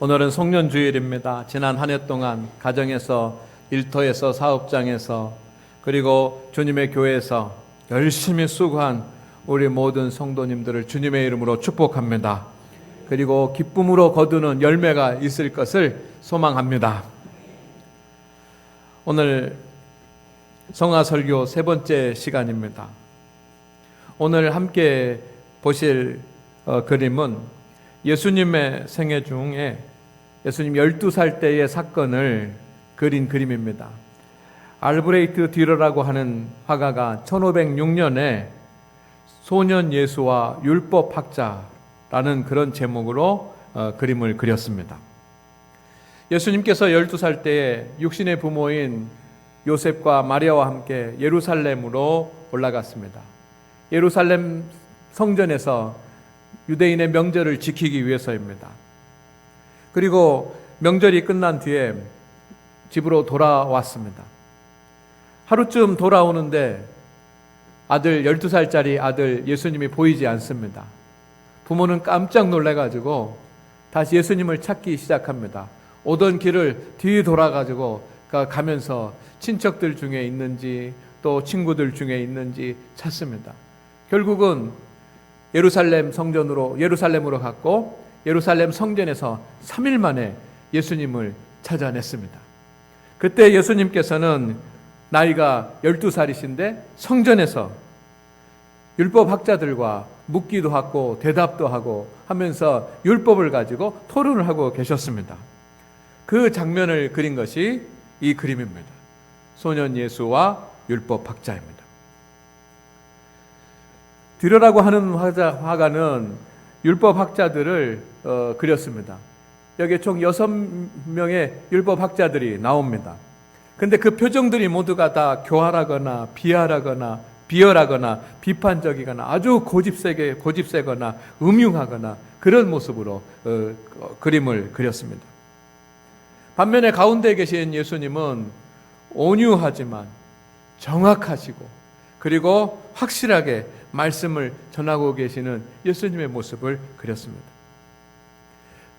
오늘은 송년주일입니다. 지난 한 해 동안 가정에서, 일터에서, 사업장에서, 그리고 주님의 교회에서 열심히 수고한 우리 모든 성도님들을 주님의 이름으로 축복합니다. 그리고 기쁨으로 거두는 열매가 있을 것을 소망합니다. 오늘 성화설교 세 번째 시간입니다. 오늘 함께 보실 그림은 예수님의 생애 중에 예수님 12살 때의 사건을 그린 그림입니다. 알브레이트 듀러라고 하는 화가가 1506년에 소년 예수와 율법학자라는 그런 제목으로 그림을 그렸습니다. 예수님께서 12살 때에 육신의 부모인 요셉과 마리아와 함께 예루살렘으로 올라갔습니다. 예루살렘 성전에서 유대인의 명절을 지키기 위해서입니다. 그리고 명절이 끝난 뒤에 집으로 돌아왔습니다. 하루쯤 돌아오는데 12살짜리 아들 예수님이 보이지 않습니다. 부모는 깜짝 놀라가지고 다시 예수님을 찾기 시작합니다. 오던 길을 뒤돌아가지고 가면서 친척들 중에 있는지 또 친구들 중에 있는지 찾습니다. 결국은 예루살렘으로 갔고 예루살렘 성전에서 3일 만에 예수님을 찾아냈습니다. 그때 예수님께서는 나이가 12살이신데 성전에서 율법학자들과 묻기도 하고 대답도 하고 하면서 율법을 가지고 토론을 하고 계셨습니다. 그 장면을 그린 것이 이 그림입니다. 소년 예수와 율법학자입니다. 듀러라고 하는 화가는 율법학자들을 그렸습니다. 여기에 총 6명의 율법학자들이 나옵니다. 근데 그 표정들이 모두가 다 교활하거나 비열하거나 비판적이거나 아주 고집세거나 음흉하거나 그런 모습으로 그림을 그렸습니다. 반면에 가운데 계신 예수님은 온유하지만 정확하시고 그리고 확실하게 말씀을 전하고 계시는 예수님의 모습을 그렸습니다.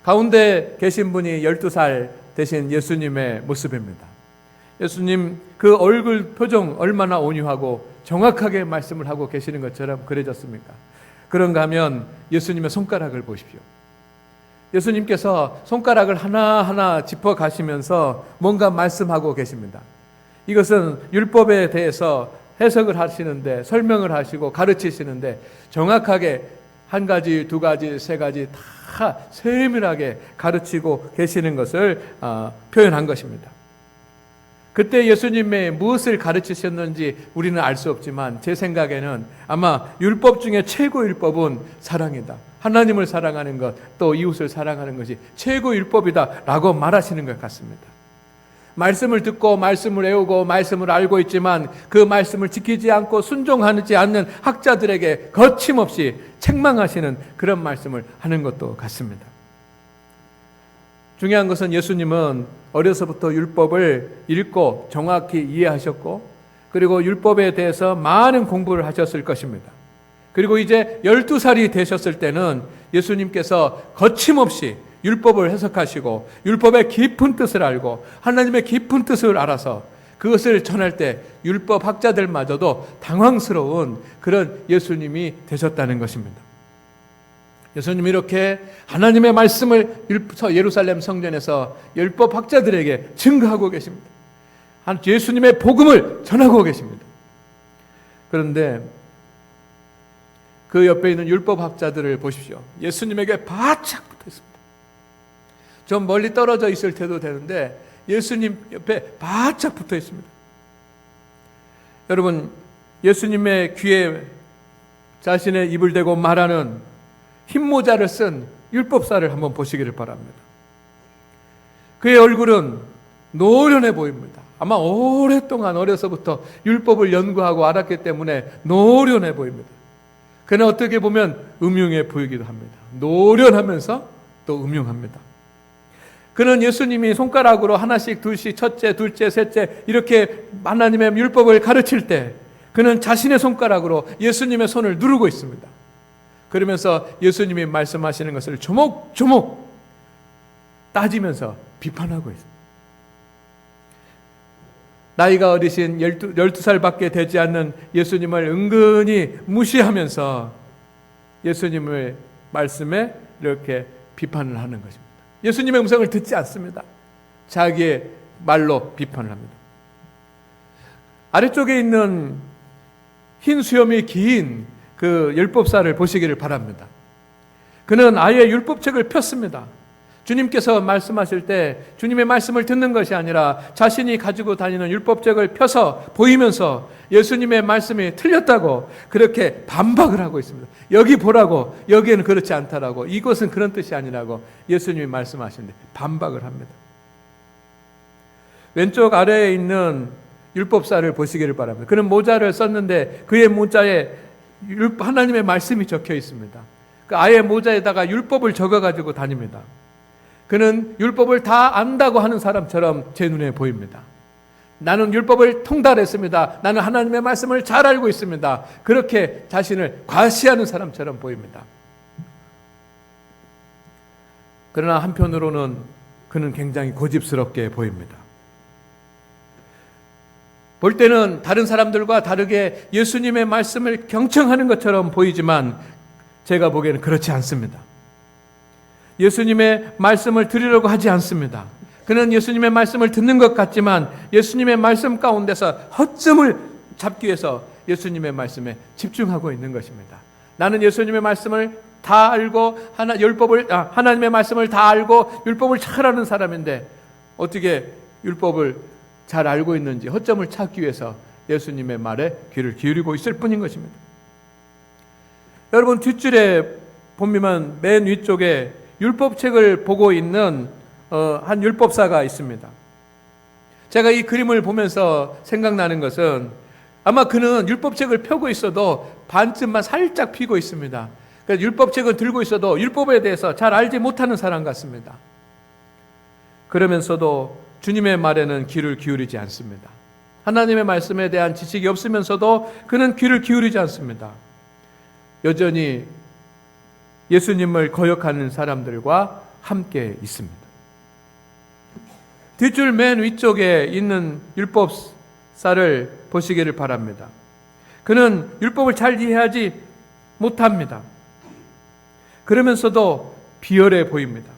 가운데 계신 분이 12살 되신 예수님의 모습입니다. 예수님 그 얼굴 표정 얼마나 온유하고 정확하게 말씀을 하고 계시는 것처럼 그려졌습니까? 그런가 하면 예수님의 손가락을 보십시오. 예수님께서 손가락을 하나하나 짚어 가시면서 뭔가 말씀하고 계십니다. 이것은 율법에 대해서 해석을 하시는데, 설명을 하시고 가르치시는데 정확하게 한 가지, 두 가지, 세 가지 다 세밀하게 가르치고 계시는 것을 표현한 것입니다. 그때 예수님의 무엇을 가르치셨는지 우리는 알 수 없지만 제 생각에는 아마 율법 중에 최고 율법은 사랑이다. 하나님을 사랑하는 것, 또 이웃을 사랑하는 것이 최고 율법이다라고 말하시는 것 같습니다. 말씀을 듣고 말씀을 외우고 말씀을 알고 있지만 그 말씀을 지키지 않고 순종하지 않는 학자들에게 거침없이 책망하시는 그런 말씀을 하는 것도 같습니다. 중요한 것은 예수님은 어려서부터 율법을 읽고 정확히 이해하셨고 그리고 율법에 대해서 많은 공부를 하셨을 것입니다. 그리고 이제 12살이 되셨을 때는 예수님께서 거침없이 율법을 해석하시고 율법의 깊은 뜻을 알고 하나님의 깊은 뜻을 알아서 그것을 전할 때 율법학자들마저도 당황스러운 그런 예수님이 되셨다는 것입니다. 예수님이 이렇게 하나님의 말씀을 예루살렘 성전에서 율법학자들에게 증거하고 계십니다. 예수님의 복음을 전하고 계십니다. 그런데 그 옆에 있는 율법학자들을 보십시오. 예수님에게 바짝 붙어 있습니다. 좀 멀리 떨어져 있을 때도 되는데 예수님 옆에 바짝 붙어 있습니다. 여러분, 예수님의 귀에 자신의 입을 대고 말하는 흰모자를 쓴 율법사를 한번 보시기를 바랍니다. 그의 얼굴은 노련해 보입니다. 아마 오랫동안 어려서부터 율법을 연구하고 알았기 때문에 노련해 보입니다. 그는 어떻게 보면 음흉해 보이기도 합니다. 노련하면서 또 음흉합니다. 그는 예수님이 손가락으로 하나씩, 둘씩, 첫째, 둘째, 셋째 이렇게 하나님의 율법을 가르칠 때 그는 자신의 손가락으로 예수님의 손을 누르고 있습니다. 그러면서 예수님이 말씀하시는 것을 조목조목 따지면서 비판하고 있습니다. 나이가 어리신 12살밖에 되지 않는 예수님을 은근히 무시하면서 예수님의 말씀에 이렇게 비판을 하는 것입니다. 예수님의 음성을 듣지 않습니다. 자기의 말로 비판을 합니다. 아래쪽에 있는 흰 수염이 긴 그 율법사를 보시기를 바랍니다. 그는 아예 율법책을 폈습니다. 주님께서 말씀하실 때 주님의 말씀을 듣는 것이 아니라 자신이 가지고 다니는 율법책을 펴서 보이면서 예수님의 말씀이 틀렸다고 그렇게 반박을 하고 있습니다. 여기 보라고, 여기에는 그렇지 않다라고, 이것은 그런 뜻이 아니라고 예수님이 말씀하시는데 반박을 합니다. 왼쪽 아래에 있는 율법사를 보시기를 바랍니다. 그는 모자를 썼는데 그의 모자에 하나님의 말씀이 적혀 있습니다. 그 아예 모자에다가 율법을 적어가지고 다닙니다. 그는 율법을 다 안다고 하는 사람처럼 제 눈에 보입니다. 나는 율법을 통달했습니다. 나는 하나님의 말씀을 잘 알고 있습니다. 그렇게 자신을 과시하는 사람처럼 보입니다. 그러나 한편으로는 그는 굉장히 고집스럽게 보입니다. 볼 때는 다른 사람들과 다르게 예수님의 말씀을 경청하는 것처럼 보이지만 제가 보기에는 그렇지 않습니다. 예수님의 말씀을 들으려고 하지 않습니다. 그는 예수님의 말씀을 듣는 것 같지만 예수님의 말씀 가운데서 허점을 잡기 위해서 예수님의 말씀에 집중하고 있는 것입니다. 나는 예수님의 말씀을 다 알고 하나님의 말씀을 다 알고 율법을 잘 아는 사람인데 어떻게 율법을 잘 알고 있는지 허점을 찾기 위해서 예수님의 말에 귀를 기울이고 있을 뿐인 것입니다. 여러분 뒷줄에 보면 맨 위쪽에 율법책을 보고 있는 한 율법사가 있습니다. 제가 이 그림을 보면서 생각나는 것은 아마 그는 율법책을 펴고 있어도 반쯤만 살짝 피고 있습니다. 그래서 율법책을 들고 있어도 율법에 대해서 잘 알지 못하는 사람 같습니다. 그러면서도 주님의 말에는 귀를 기울이지 않습니다. 하나님의 말씀에 대한 지식이 없으면서도 그는 귀를 기울이지 않습니다. 여전히 예수님을 거역하는 사람들과 함께 있습니다. 뒷줄 맨 위쪽에 있는 율법사를 보시기를 바랍니다. 그는 율법을 잘 이해하지 못합니다. 그러면서도 비열해 보입니다.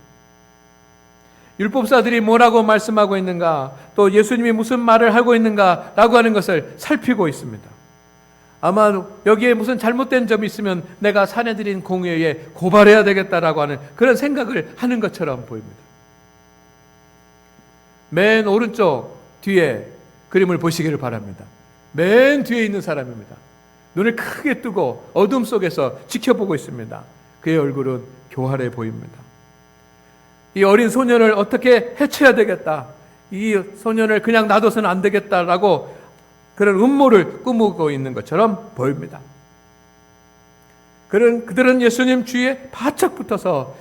율법사들이 뭐라고 말씀하고 있는가, 또 예수님이 무슨 말을 하고 있는가라고 하는 것을 살피고 있습니다. 아마 여기에 무슨 잘못된 점이 있으면 내가 사내들인 공회에 고발해야 되겠다라고 하는 그런 생각을 하는 것처럼 보입니다. 맨 오른쪽 뒤에 그림을 보시기를 바랍니다. 맨 뒤에 있는 사람입니다. 눈을 크게 뜨고 어둠 속에서 지켜보고 있습니다. 그의 얼굴은 교활해 보입니다. 이 어린 소년을 어떻게 해쳐야 되겠다, 이 소년을 그냥 놔둬서는 안 되겠다라고 그런 음모를 꾸미고 있는 것처럼 보입니다. 그들은 예수님 주위에 바짝 붙어서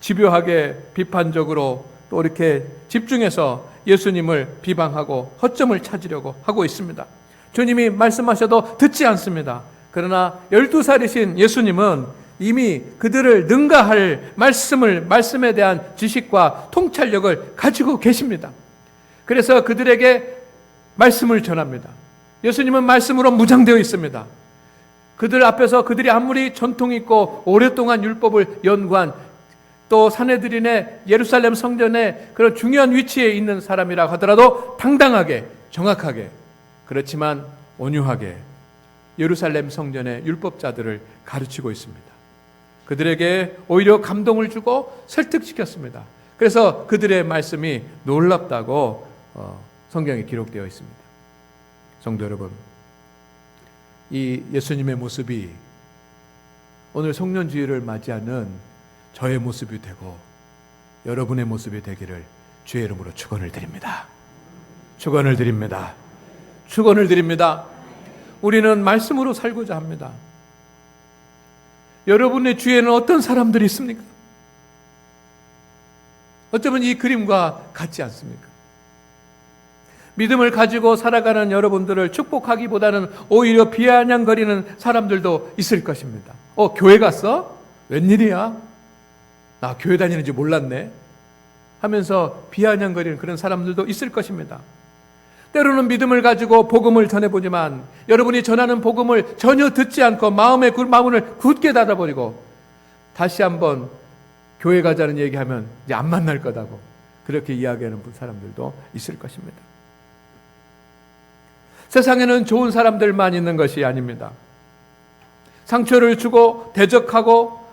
집요하게 비판적으로 또 이렇게 집중해서 예수님을 비방하고 허점을 찾으려고 하고 있습니다. 주님이 말씀하셔도 듣지 않습니다. 그러나 12살이신 예수님은 이미 그들을 능가할 말씀에 대한 지식과 통찰력을 가지고 계십니다. 그래서 그들에게 말씀을 전합니다. 예수님은 말씀으로 무장되어 있습니다. 그들 앞에서 그들이 아무리 전통 있고 오랫동안 율법을 연구한 또 산헤드린의 예루살렘 성전의 그런 중요한 위치에 있는 사람이라고 하더라도 당당하게, 정확하게, 그렇지만 온유하게 예루살렘 성전의 율법자들을 가르치고 있습니다. 그들에게 오히려 감동을 주고 설득시켰습니다. 그래서 그들의 말씀이 놀랍다고 성경에 기록되어 있습니다. 성도 여러분, 이 예수님의 모습이 오늘 송년주일을 맞이하는 저의 모습이 되고 여러분의 모습이 되기를 주의 이름으로 축원을 드립니다. 축원을 드립니다. 축원을 드립니다. 우리는 말씀으로 살고자 합니다. 여러분의 주위에는 어떤 사람들이 있습니까? 어쩌면 이 그림과 같지 않습니까? 믿음을 가지고 살아가는 여러분들을 축복하기보다는 오히려 비아냥거리는 사람들도 있을 것입니다. 교회 갔어? 웬일이야? 나 교회 다니는지 몰랐네. 하면서 비아냥거리는 그런 사람들도 있을 것입니다. 때로는 믿음을 가지고 복음을 전해보지만 여러분이 전하는 복음을 전혀 듣지 않고 마음의 마음을 굳게 닫아버리고 다시 한번 교회 가자는 얘기하면 이제 안 만날 거다고 그렇게 이야기하는 사람들도 있을 것입니다. 세상에는 좋은 사람들만 있는 것이 아닙니다. 상처를 주고 대적하고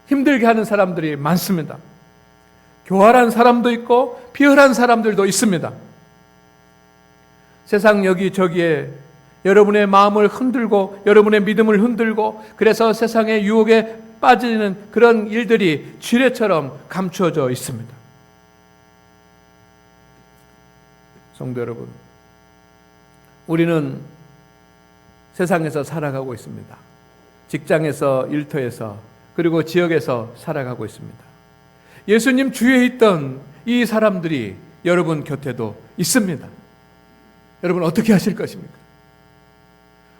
힘들게 하는 사람들이 많습니다. 교활한 사람도 있고 비열한 사람들도 있습니다. 세상 여기저기에 여러분의 마음을 흔들고 여러분의 믿음을 흔들고 그래서 세상의 유혹에 빠지는 그런 일들이 지뢰처럼 감추어져 있습니다. 성도 여러분, 우리는 세상에서 살아가고 있습니다. 직장에서, 일터에서, 그리고 지역에서 살아가고 있습니다. 예수님 주위에 있던 이 사람들이 여러분 곁에도 있습니다. 여러분 어떻게 하실 것입니까?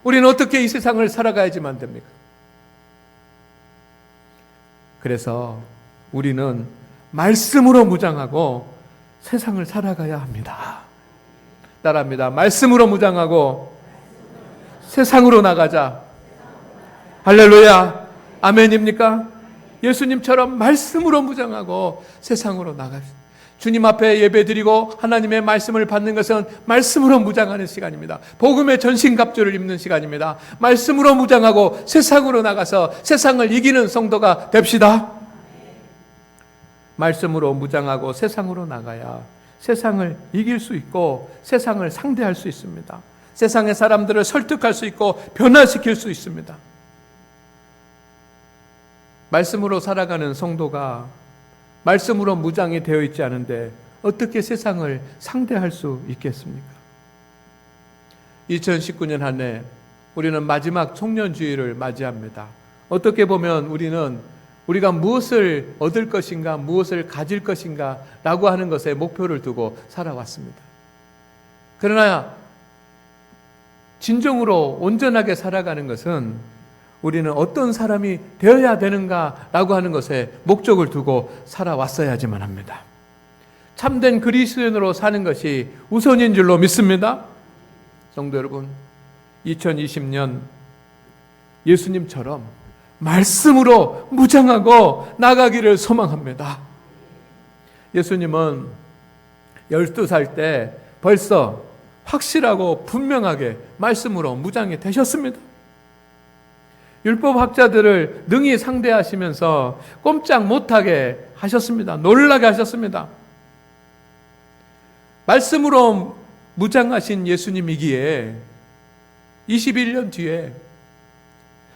우리는 어떻게 이 세상을 살아가야지만 됩니까? 그래서 우리는 말씀으로 무장하고 세상을 살아가야 합니다. 따라합니다. 말씀으로 무장하고 세상으로 나가자. 할렐루야. 아멘입니까? 예수님처럼 말씀으로 무장하고 세상으로 나가자. 주님 앞에 예배드리고 하나님의 말씀을 받는 것은 말씀으로 무장하는 시간입니다. 복음의 전신갑주를 입는 시간입니다. 말씀으로 무장하고 세상으로 나가서 세상을 이기는 성도가 됩시다. 말씀으로 무장하고 세상으로 나가야 세상을 이길 수 있고 세상을 상대할 수 있습니다. 세상의 사람들을 설득할 수 있고 변화시킬 수 있습니다. 말씀으로 살아가는 성도가 말씀으로 무장이 되어 있지 않은데 어떻게 세상을 상대할 수 있겠습니까? 2019년 한 해 우리는 마지막 청년주의를 맞이합니다. 어떻게 보면 우리가 무엇을 얻을 것인가, 무엇을 가질 것인가 라고 하는 것에 목표를 두고 살아왔습니다. 그러나 진정으로 온전하게 살아가는 것은 우리는 어떤 사람이 되어야 되는가라고 하는 것에 목적을 두고 살아왔어야지만 합니다. 참된 그리스도인으로 사는 것이 우선인 줄로 믿습니다. 성도 여러분, 2020년 예수님처럼 말씀으로 무장하고 나가기를 소망합니다. 예수님은 12살 때 벌써 확실하고 분명하게 말씀으로 무장이 되셨습니다. 율법학자들을 능히 상대하시면서 꼼짝 못하게 하셨습니다. 놀라게 하셨습니다. 말씀으로 무장하신 예수님이기에 21년 뒤에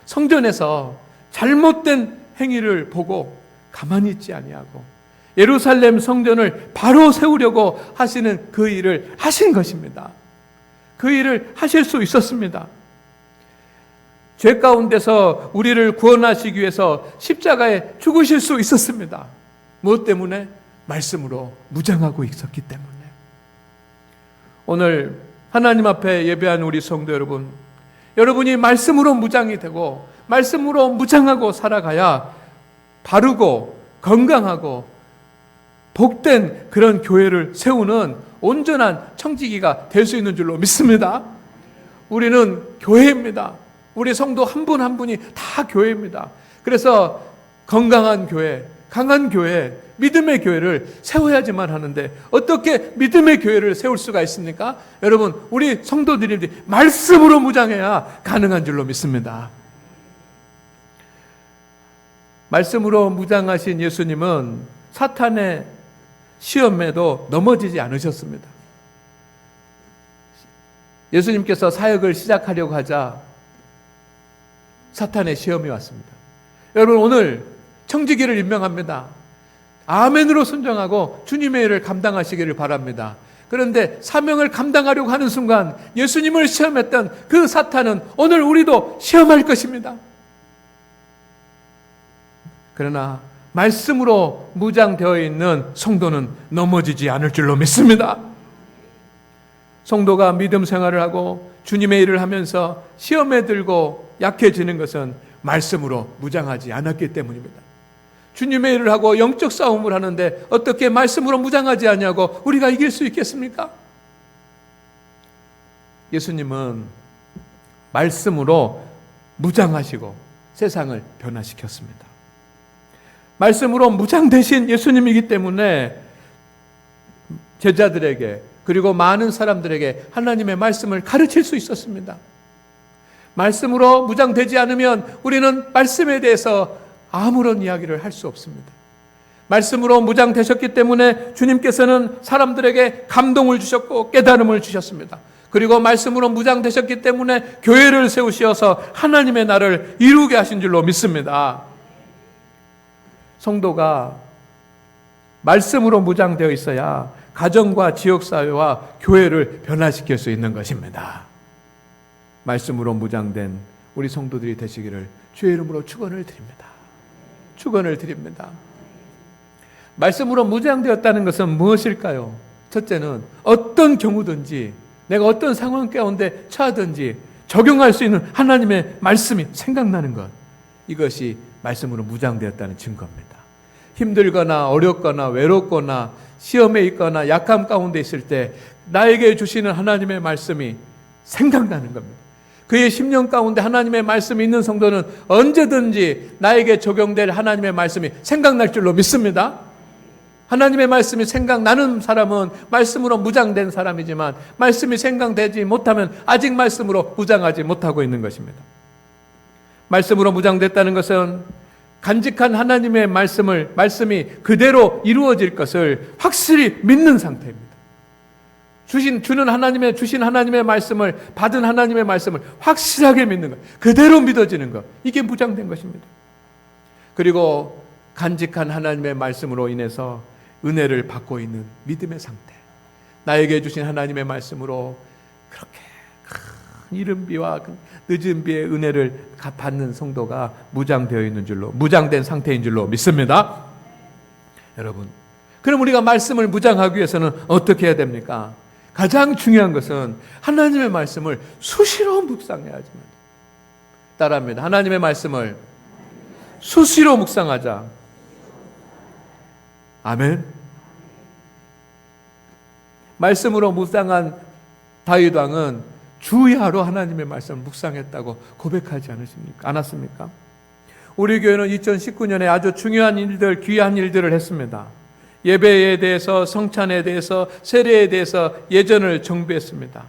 성전에서 잘못된 행위를 보고 가만히 있지 아니하고 예루살렘 성전을 바로 세우려고 하시는 그 일을 하신 것입니다. 그 일을 하실 수 있었습니다. 죄 가운데서 우리를 구원하시기 위해서 십자가에 죽으실 수 있었습니다. 무엇 때문에? 말씀으로 무장하고 있었기 때문에. 오늘 하나님 앞에 예배한 우리 성도 여러분, 여러분이 말씀으로 무장이 되고 말씀으로 무장하고 살아가야 바르고 건강하고 복된 그런 교회를 세우는 온전한 청지기가 될 수 있는 줄로 믿습니다. 우리는 교회입니다. 우리 성도 한 분 한 분이 다 교회입니다. 그래서 건강한 교회, 강한 교회, 믿음의 교회를 세워야지만 하는데 어떻게 믿음의 교회를 세울 수가 있습니까? 여러분, 우리 성도들이 말씀으로 무장해야 가능한 줄로 믿습니다. 말씀으로 무장하신 예수님은 사탄의 시험에도 넘어지지 않으셨습니다. 예수님께서 사역을 시작하려고 하자 사탄의 시험이 왔습니다. 여러분, 오늘 청지기를 임명합니다. 아멘으로 순종하고 주님의 일을 감당하시기를 바랍니다. 그런데 사명을 감당하려고 하는 순간 예수님을 시험했던 그 사탄은 오늘 우리도 시험할 것입니다. 그러나 말씀으로 무장되어 있는 성도는 넘어지지 않을 줄로 믿습니다. 성도가 믿음 생활을 하고 주님의 일을 하면서 시험에 들고 약해지는 것은 말씀으로 무장하지 않았기 때문입니다. 주님의 일을 하고 영적 싸움을 하는데 어떻게 말씀으로 무장하지 않냐고 우리가 이길 수 있겠습니까? 예수님은 말씀으로 무장하시고 세상을 변화시켰습니다. 말씀으로 무장되신 예수님이기 때문에 제자들에게 그리고 많은 사람들에게 하나님의 말씀을 가르칠 수 있었습니다. 말씀으로 무장되지 않으면 우리는 말씀에 대해서 아무런 이야기를 할 수 없습니다. 말씀으로 무장되셨기 때문에 주님께서는 사람들에게 감동을 주셨고 깨달음을 주셨습니다. 그리고 말씀으로 무장되셨기 때문에 교회를 세우셔서 하나님의 나라를 이루게 하신 줄로 믿습니다. 성도가 말씀으로 무장되어 있어야 가정과 지역사회와 교회를 변화시킬 수 있는 것입니다. 말씀으로 무장된 우리 성도들이 되시기를 주의 이름으로 축원을 드립니다. 축원을 드립니다. 말씀으로 무장되었다는 것은 무엇일까요? 첫째는 어떤 경우든지 내가 어떤 상황 가운데 처하든지 적용할 수 있는 하나님의 말씀이 생각나는 것, 이것이 말씀으로 무장되었다는 증거입니다. 힘들거나 어렵거나 외롭거나 시험에 있거나 약함 가운데 있을 때 나에게 주시는 하나님의 말씀이 생각나는 겁니다. 그의 심령 가운데 하나님의 말씀이 있는 성도는 언제든지 나에게 적용될 하나님의 말씀이 생각날 줄로 믿습니다. 하나님의 말씀이 생각나는 사람은 말씀으로 무장된 사람이지만 말씀이 생각되지 못하면 아직 말씀으로 무장하지 못하고 있는 것입니다. 말씀으로 무장됐다는 것은 간직한 하나님의 말씀이 그대로 이루어질 것을 확실히 믿는 상태입니다. 주신 하나님의 말씀을, 받은 하나님의 말씀을 확실하게 믿는 것, 그대로 믿어지는 것, 이게 무장된 것입니다. 그리고 간직한 하나님의 말씀으로 인해서 은혜를 받고 있는 믿음의 상태, 나에게 주신 하나님의 말씀으로 그렇게 큰 이른 비와 늦은 비의 은혜를 받는 성도가 무장되어 있는 줄로, 무장된 상태인 줄로 믿습니다. 여러분, 그럼 우리가 말씀을 무장하기 위해서는 어떻게 해야 됩니까? 가장 중요한 것은 하나님의 말씀을 수시로 묵상해야지만. 따라합니다. 하나님의 말씀을 수시로 묵상하자. 아멘. 말씀으로 묵상한 다윗 왕은 주야로 하나님의 말씀을 묵상했다고 고백하지 않았습니까? 우리 교회는 2019년에 아주 중요한 일들, 귀한 일들을 했습니다. 예배에 대해서, 성찬에 대해서, 세례에 대해서 예전을 정비했습니다.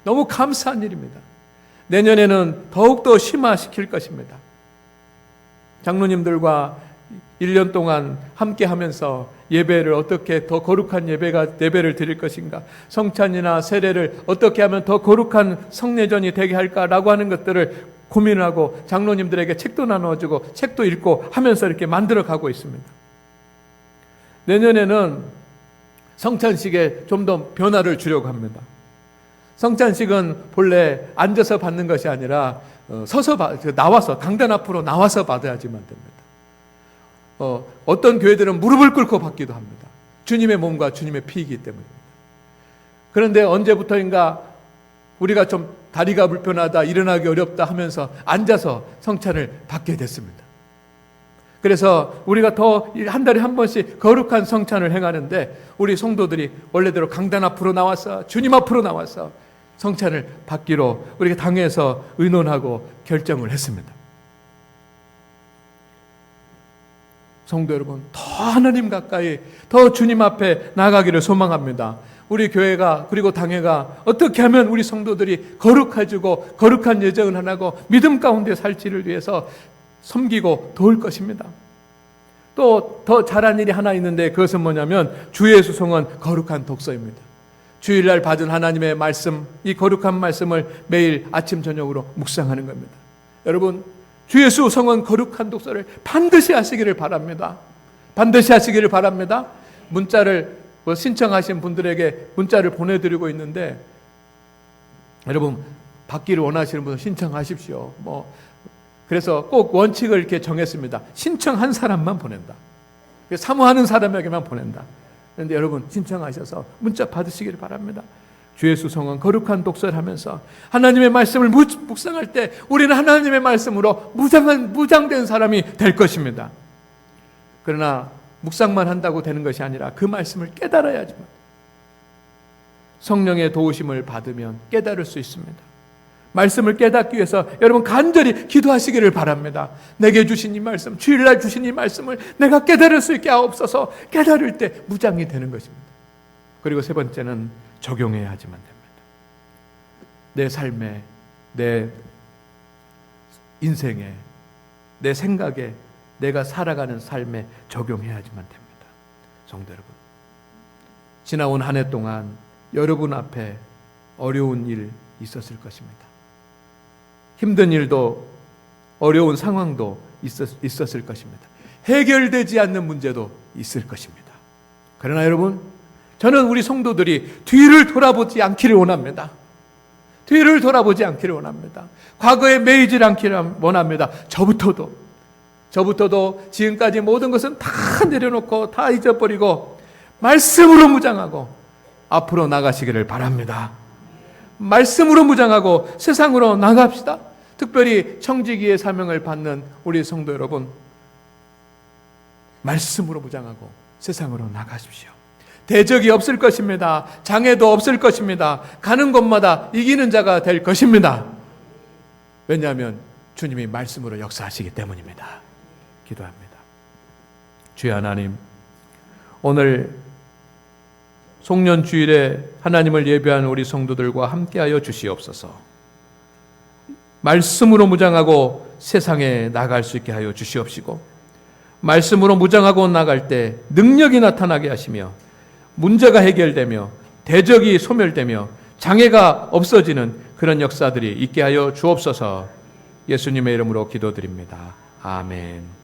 너무 감사한 일입니다. 내년에는 더욱더 심화시킬 것입니다. 장로님들과 1년 동안 함께 하면서 예배를 어떻게 더 거룩한 예배를 드릴 것인가, 성찬이나 세례를 어떻게 하면 더 거룩한 성례전이 되게 할까라고 하는 것들을 고민하고 장로님들에게 책도 나눠주고 책도 읽고 하면서 이렇게 만들어 가고 있습니다. 내년에는 성찬식에 좀 더 변화를 주려고 합니다. 성찬식은 본래 앉아서 받는 것이 아니라 나와서, 강단 앞으로 나와서 받아야지만 됩니다. 어떤 교회들은 무릎을 꿇고 받기도 합니다. 주님의 몸과 주님의 피이기 때문입니다. 그런데 언제부터인가 우리가 좀 다리가 불편하다, 일어나기 어렵다 하면서 앉아서 성찬을 받게 됐습니다. 그래서 우리가 더 한 달에 한 번씩 거룩한 성찬을 행하는데 우리 성도들이 원래대로 강단 앞으로 나와서, 주님 앞으로 나와서 성찬을 받기로 우리가 당에서 의논하고 결정을 했습니다. 성도 여러분, 더 하나님 가까이, 더 주님 앞에 나가기를 소망합니다. 우리 교회가, 그리고 당회가 어떻게 하면 우리 성도들이 거룩해지고 거룩한 예정을 하고 믿음 가운데 살지를 위해서 섬기고 도울 것입니다. 또 더 잘한 일이 하나 있는데 그것은 뭐냐면 주의 수송은 거룩한 독서입니다. 주일날 받은 하나님의 말씀, 이 거룩한 말씀을 매일 아침 저녁으로 묵상하는 겁니다. 여러분, 주의 수송은 거룩한 독서를 반드시 하시기를 바랍니다. 반드시 하시기를 바랍니다. 문자를 신청하신 분들에게 문자를 보내드리고 있는데, 여러분 받기를 원하시는 분은 신청하십시오. 그래서 꼭 원칙을 이렇게 정했습니다. 신청한 사람만 보낸다. 사모하는 사람에게만 보낸다. 그런데 여러분 신청하셔서 문자 받으시기를 바랍니다. 주의 수송은 거룩한 독서를 하면서 하나님의 말씀을 묵상할 때 우리는 하나님의 말씀으로 무장된 사람이 될 것입니다. 그러나 묵상만 한다고 되는 것이 아니라 그 말씀을 깨달아야지만, 성령의 도우심을 받으면 깨달을 수 있습니다. 말씀을 깨닫기 위해서 여러분 간절히 기도하시기를 바랍니다. 내게 주신 이 말씀, 주일날 주신 이 말씀을 내가 깨달을 수 있게 하옵소서. 깨달을 때 무장이 되는 것입니다. 그리고 세 번째는 적용해야지만 됩니다. 내 삶에, 내 인생에, 내 생각에, 내가 살아가는 삶에 적용해야지만 됩니다. 성도 여러분, 지나온 한 해 동안 여러분 앞에 어려운 일 있었을 것입니다. 힘든 일도, 어려운 상황도 있었을 것입니다. 해결되지 않는 문제도 있을 것입니다. 그러나 여러분, 저는 우리 성도들이 뒤를 돌아보지 않기를 원합니다. 뒤를 돌아보지 않기를 원합니다. 과거에 매이질 않기를 원합니다. 저부터도 지금까지 모든 것은 다 내려놓고 다 잊어버리고 말씀으로 무장하고 앞으로 나가시기를 바랍니다. 말씀으로 무장하고 세상으로 나갑시다. 특별히 청지기의 사명을 받는 우리 성도 여러분, 말씀으로 무장하고 세상으로 나가십시오. 대적이 없을 것입니다. 장애도 없을 것입니다. 가는 곳마다 이기는 자가 될 것입니다. 왜냐하면 주님이 말씀으로 역사하시기 때문입니다. 기도합니다. 주여 하나님, 오늘 송년주일에 하나님을 예배하는 우리 성도들과 함께하여 주시옵소서. 말씀으로 무장하고 세상에 나갈 수 있게 하여 주시옵시고, 말씀으로 무장하고 나갈 때 능력이 나타나게 하시며, 문제가 해결되며 대적이 소멸되며 장애가 없어지는 그런 역사들이 있게 하여 주옵소서. 예수님의 이름으로 기도드립니다. 아멘.